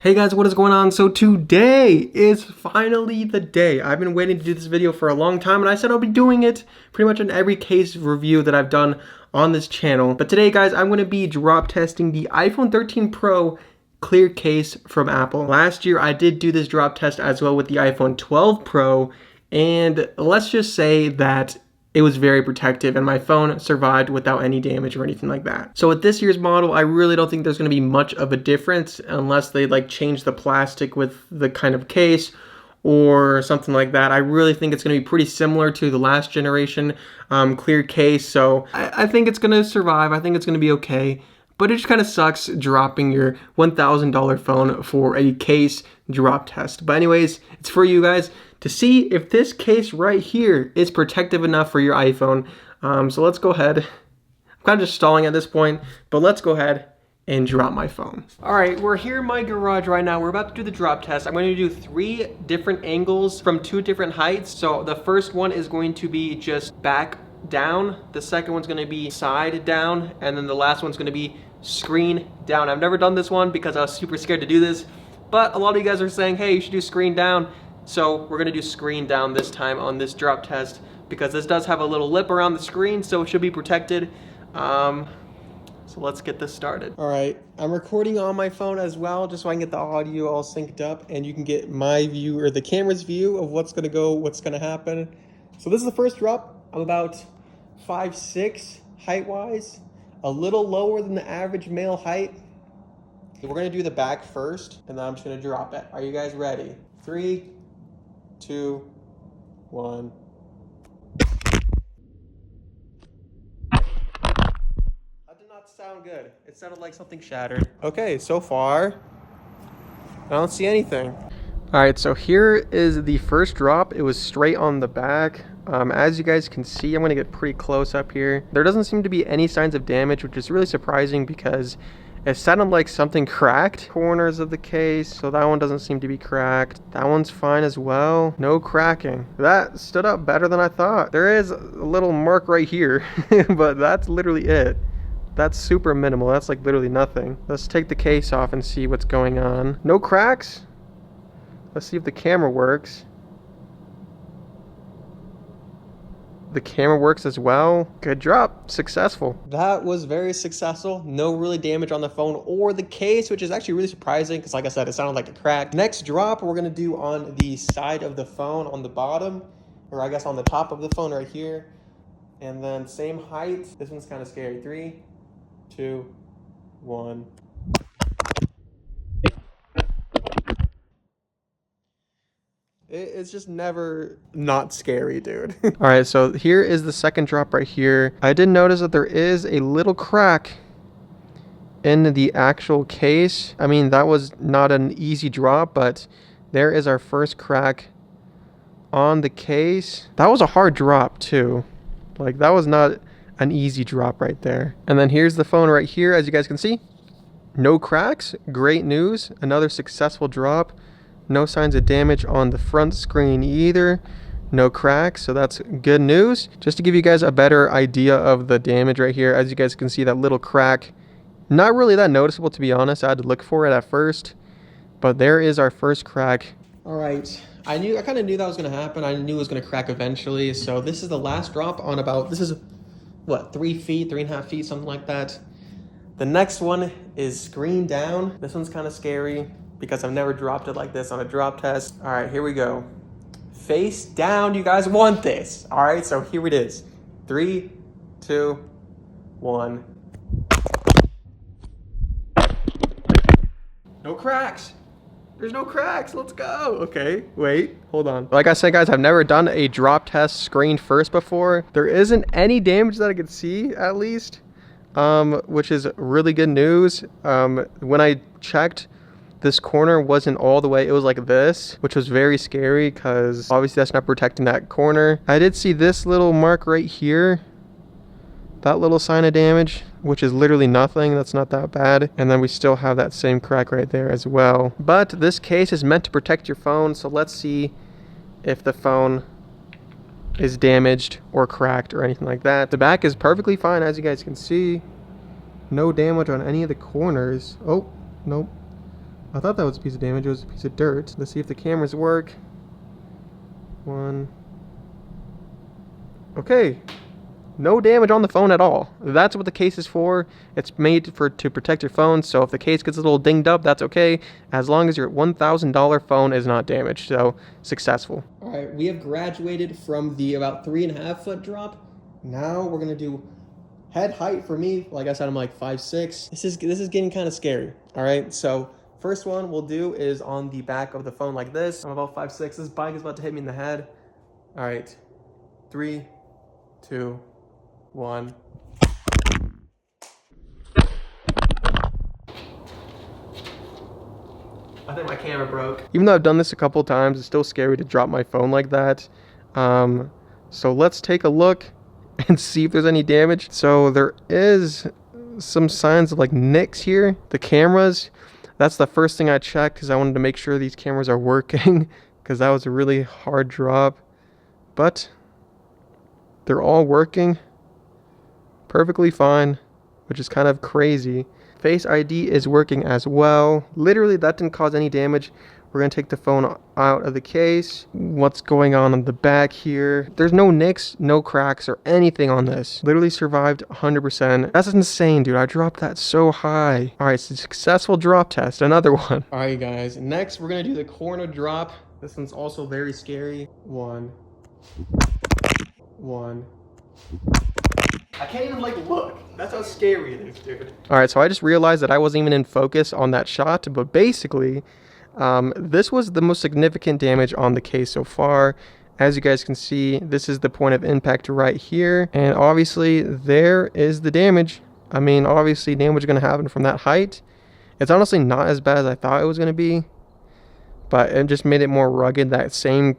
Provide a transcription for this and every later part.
Hey guys, what is going on? So today is finally the day. I've been waiting to do this video for a long time, and I said I'll be doing it pretty much in every case review that I've done on this channel. But today, guys, I'm going to be drop testing the iPhone 13 Pro clear case from Apple. Last year, I did do this drop test as well with the iPhone 12 Pro, and let's just say that it was very protective and my phone survived without any damage or anything like that. So with this year's model, I really don't think there's going to be much of a difference unless they change the plastic with the kind of case or something like that. I really think it's going to be pretty similar to the last generation clear case. So I think it's going to survive. I think it's going to be okay. But it just kind of sucks dropping your $1,000 phone for a case drop test. But anyways, it's for you guys to see if this case right here is protective enough for your iPhone. So let's go ahead. I'm kind of just stalling at this point, but let's go ahead and drop my phone. All right, we're here in my garage right now. We're about to do the drop test. I'm going to do 3 different angles from 2 different heights. So the first one is going to be just back down. The second one's going to be side down. And then the last one's going to be screen down. I've never done this one because I was super scared to do this. But a lot of you guys are saying, hey, you should do screen down. So we're going to do screen down this time on this drop test because this does have a little lip around the screen, so it should be protected. So let's get this started. All right, I'm recording on my phone as well, just so I can get the audio all synced up and you can get my view or the camera's view of what's going to go, what's going to happen. So this is the first drop. I'm about 5'6" height-wise, a little lower than the average male height. So we're going to do the back first, and then I'm just going to drop it. Are you guys ready? 3, 2, 1. That did not sound good. It sounded like something shattered. Okay, so far, I don't see anything. All right, so here is the first drop. It was straight on the back. As you guys can see, I'm gonna get pretty close up here. There doesn't seem to be any signs of damage, which is really surprising because it sounded like something cracked. Corners of the case, so that one doesn't seem to be cracked. That one's fine as well. No cracking. That stood up better than I thought. There is a little mark right here, but that's literally it. That's super minimal. That's like literally nothing. Let's take the case off and see what's going on. No cracks. Let's see if the camera works. The camera works as well. Good drop. Successful. That was very successful. No really damage on the phone or the case, which is actually really surprising because like I said, it sounded like a crack. Next drop we're going to do on the side of the phone on the bottom, or I guess on the top of the phone right here. And then same height. This one's kind of scary. 3, 2, 1. It's just never not scary, dude. All right, so here is the second drop right here. I did notice that there is a little crack in the actual case. I mean, that was not an easy drop, but there is our first crack on the case. That was a hard drop too. Like, that was not an easy drop right there. And then here's the phone right here, as you guys can see. No cracks. Great news. Another successful drop. No signs of damage on the front screen either. No cracks, so that's good news. Just to give you guys a better idea of the damage right here, as you guys can see, that little crack, not really that noticeable, to be honest. I had to look for it at first, but there is our first crack. All right, I kind of knew that was going to happen. I knew it was going to crack eventually. So this is the last drop on about, this is what, 3 feet, 3.5 feet, something like that. The next one is screen down. This one's kind of scary because I've never dropped it like this on a drop test. All right, here we go. Face down, you guys want this. All right, so here it is. 3, 2, 1. No cracks. There's no cracks, let's go. Okay, wait, hold on. Like I said, guys, I've never done a drop test screen first before. There isn't any damage that I could see, at least, which is really good news. When I checked, this corner wasn't all the way, it was like this, which was very scary because obviously that's not protecting that corner. I did see this little mark right here, that little sign of damage, which is literally nothing. That's not that bad. And then we still have that same crack right there as well. But this case is meant to protect your phone, so let's see if the phone is damaged or cracked or anything like that. The back is perfectly fine, as you guys can see. No damage on any of the corners. Oh, nope. I thought that was a piece of damage. It was a piece of dirt. Let's see if the cameras work. One. Okay. No damage on the phone at all. That's what the case is for. It's made to protect your phone. So if the case gets a little dinged up, that's okay, as long as your $1,000 phone is not damaged. So successful. All right, we have graduated from the about 3.5 foot drop. Now we're gonna do head height. For me, like I said, I'm like 5'6". This is getting kind of scary. All right, so first one we'll do is on the back of the phone like this. I'm about 5'6". This bike is about to hit me in the head. All right, 3, 2, 1. I think my camera broke. Even though I've done this a couple times, it's still scary to drop my phone like that. So let's take a look and see if there's any damage. So there is some signs of like nicks here. The cameras, that's the first thing I checked because I wanted to make sure these cameras are working because that was a really hard drop. But they're all working perfectly fine, which is kind of crazy. Face ID is working as well. Literally, that didn't cause any damage. We're gonna take the phone out of the case. What's going on the back here? There's no nicks, no cracks, or anything on this. Literally survived 100%. That's insane, dude. I dropped that so high. All right, it's a successful drop test. Another one. All right, guys. Next, we're gonna do the corner drop. This one's also very scary. One. I can't even like look. That's how scary it is, dude. All right, so I just realized that I wasn't even in focus on that shot, but basically, this was the most significant damage on the case so far. As you guys can see, this is the point of impact right here, and obviously there is the damage. I mean, obviously damage is going to happen from that height. It's honestly not as bad as I thought it was going to be, but it just made it more rugged. That same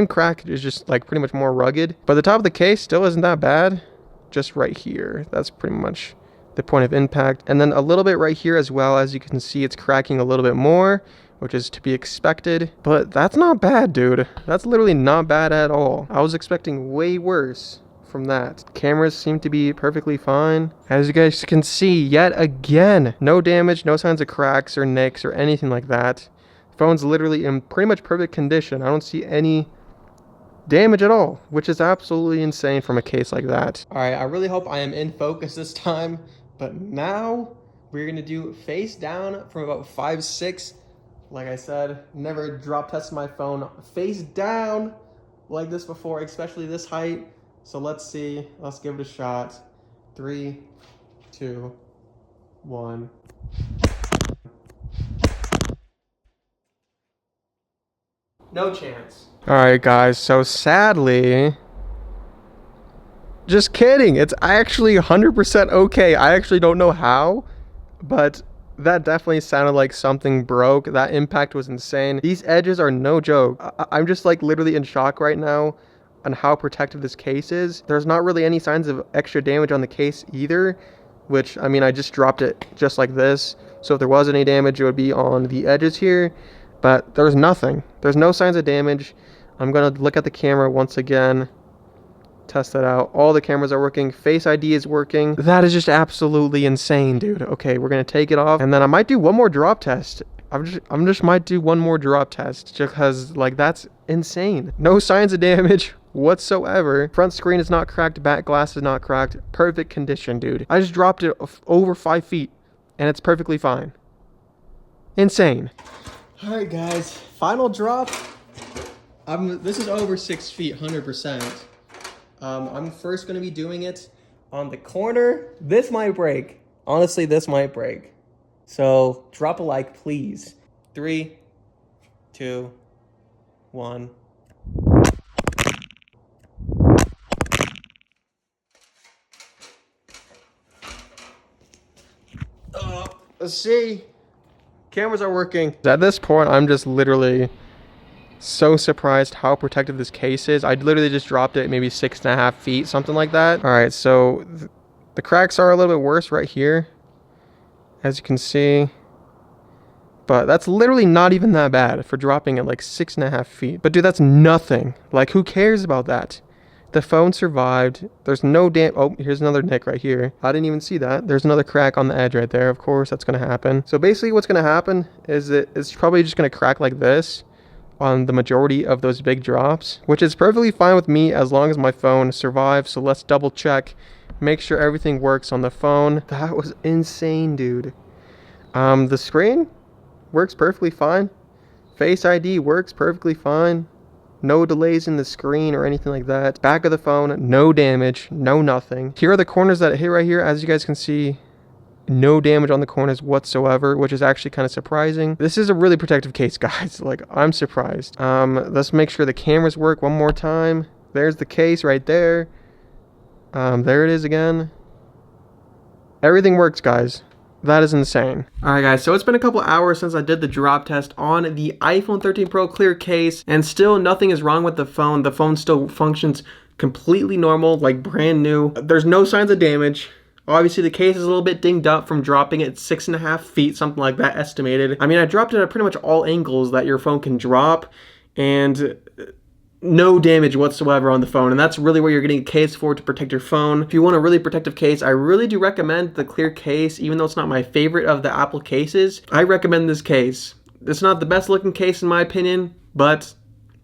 crack is just like pretty much more rugged, but the top of the case still isn't that bad. Just right here, that's pretty much the point of impact, and then a little bit right here as well. As you can see, it's cracking a little bit more, which is to be expected, but that's not bad, dude. That's literally not bad at all. I was expecting way worse from that. Cameras seem to be perfectly fine. As you guys can see, yet again, no damage, no signs of cracks or nicks or anything like that. Phone's literally in pretty much perfect condition. I don't see any damage at all, which is absolutely insane from a case like that. All right, I really hope I am in focus this time, but now we're gonna do face down from about 5'6". Like I said, never drop tested my phone face down like this before, especially this height. So let's see, let's give it a shot. 3, 2, 1. No chance. Alright guys, so sadly, just kidding, it's actually 100% okay. I actually don't know how, but that definitely sounded like something broke. That impact was insane. These edges are no joke. I'm just like literally in shock right now on how protective this case is. There's not really any signs of extra damage on the case either, which, I mean, I just dropped it just like this. So if there was any damage, it would be on the edges here. But there's nothing. There's no signs of damage. I'm going to look at the camera once again. Test that out. All the cameras are working. Face ID is working. That is just absolutely insane, dude. Okay, we're going to take it off. And then I might do one more drop test. I'm just might do one more drop test. Just because, like, that's insane. No signs of damage whatsoever. Front screen is not cracked. Back glass is not cracked. Perfect condition, dude. I just dropped it over 5 feet. And it's perfectly fine. Insane. All right, guys, final drop. This is over 6 feet, 100%. I'm first going to be doing it on the corner. This might break. Honestly, this might break. So drop a like, please. 3, 2, 1. Let's see. Cameras are working. At this point, I'm just literally so surprised how protective this case is. I literally just dropped it maybe 6.5 feet, something like that. All right, so the cracks are a little bit worse right here, as you can see. But that's literally not even that bad for dropping at like 6.5 feet. But dude, that's nothing. Like, who cares about that? The phone survived. There's no oh, here's another nick right here. I didn't even see that. There's another crack on the edge right there. Of course, that's going to happen. So basically what's going to happen is that it's probably just going to crack like this on the majority of those big drops, which is perfectly fine with me as long as my phone survives. So let's double check, make sure everything works on the phone. That was insane, dude. The screen works perfectly fine. Face ID works perfectly fine. No delays in the screen or anything like that. Back of the phone, no damage, no nothing. Here are the corners that hit right here. As you guys can see, no damage on the corners whatsoever, which is actually kind of surprising. This is a really protective case, guys. Like, I'm surprised. Let's make sure the cameras work one more time. There's the case right there. There it is again. Everything works, guys. That is insane. Alright guys, so it's been a couple hours since I did the drop test on the iPhone 13 Pro clear case, and still nothing is wrong with the phone. The phone still functions completely normal, like brand new. There's no signs of damage. Obviously the case is a little bit dinged up from dropping it 6.5 feet, something like that estimated. I mean, I dropped it at pretty much all angles that your phone can drop, and no damage whatsoever on the phone, and that's really where you're getting a case for, to protect your phone. If you want a really protective case, I really do recommend the clear case. Even though it's not my favorite of the Apple cases, I recommend this case. It's not the best looking case in my opinion, but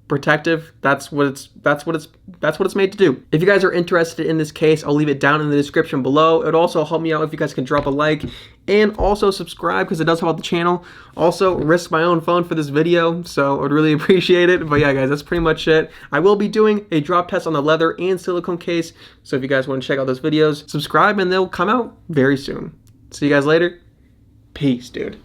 protective. That's what it's made to do. If you guys are interested in this case, I'll leave it down in the description below. It would also help me out if you guys can drop a like and also subscribe, because it does help out the channel. Also, risk my own phone for this video, so I would really appreciate it. But yeah, guys, that's pretty much it. I will be doing a drop test on the leather and silicone case, so if you guys want to check out those videos, subscribe and they'll come out very soon. See you guys later. Peace, dude.